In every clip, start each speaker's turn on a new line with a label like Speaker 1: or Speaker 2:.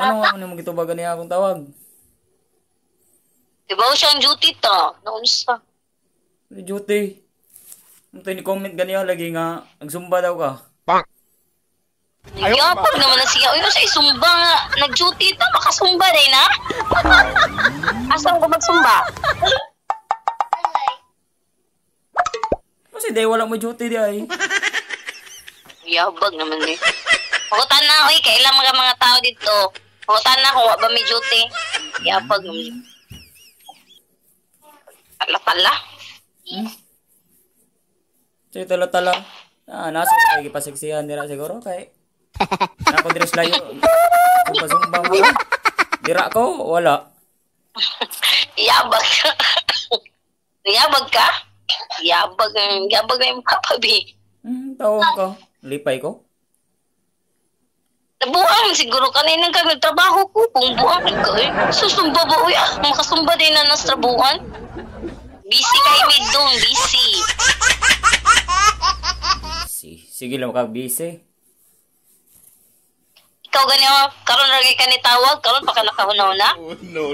Speaker 1: Ano mo gitubagan niya akong tawag?
Speaker 2: Diba siyang duty ta? Naunsa?
Speaker 1: Duty. Ito ni comment ganyan lagi nga. Nagsumba daw ka.
Speaker 2: Nagyapag naman na siya. Uy, sa isumba nga. Nag-duty ta. Makasumba rin na. Asan ko magsumba?
Speaker 1: Kasi day wala mo duty di ay.
Speaker 2: Yabag naman eh. Pakutan na, oy. Kailan mga tao dito? Pakutan na kung wala ba may duty. Yabag naman. Tala-tala.
Speaker 1: Sige, tala-tala. Nasa kayo pasiksihan nila siguro kay. Ako diris layo. Sumba mo. Dira ko, wala.
Speaker 2: Yabag ka. Yabag ka? Yabag na yung papabi.
Speaker 1: Tawag ko. Lipay ko.
Speaker 2: Buang siguro kanina kami trabaho ko. Kung buang ka eh. Susumba ba? Uy, makasumba din na nas trabuhan. Busy kayo midong, busy.
Speaker 1: Sige lang ka busy.
Speaker 2: Ikaw ganyan, karon lagi ka ni tawag, karon pa ka nakahunaw na?
Speaker 3: No.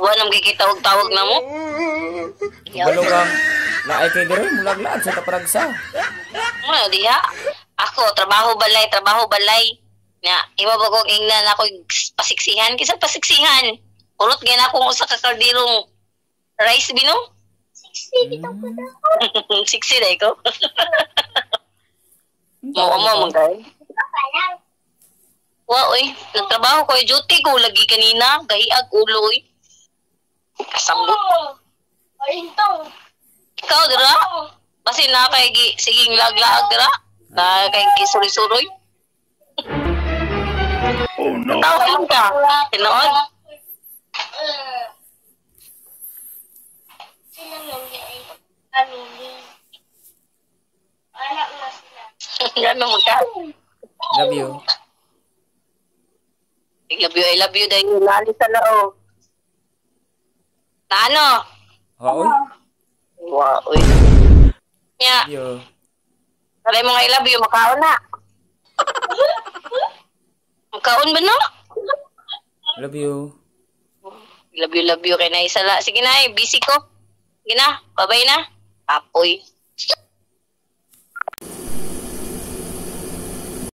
Speaker 2: Wanang gigitawag-tawag na mo?
Speaker 1: Balo kang laay kay dire mulaglaan sa taparagsa.
Speaker 2: Ano diha? Ako, trabaho balay. Nga, iba ba kong ingnan ako pasiksihan? Kisa pasiksihan? Urot ganyan akong usa ka kaldirong rice bino? 60 bitaw ko na. 60 na ikaw? Mo guys. Oy, nagtrabaho ko, duty ko lagi kanina, gahiag ulo oy. Kasambot. Ikaw dira? Kasi na kay siging lag-lag dira. Na kay gisuri-suroy. Tawag ka. Tinood. Gano'n mo ka?
Speaker 1: Love you.
Speaker 2: I love you dahil lali sa laro. Na ano?
Speaker 1: Hoy.
Speaker 2: Wow, uy. Nya.
Speaker 1: Yo.
Speaker 2: Sabi mo nga I love you, makaon na. Makaon ba no?
Speaker 1: Love you.
Speaker 2: Love you kay na isala. Sige na, busy ko. Sige na, babay na. Apoy.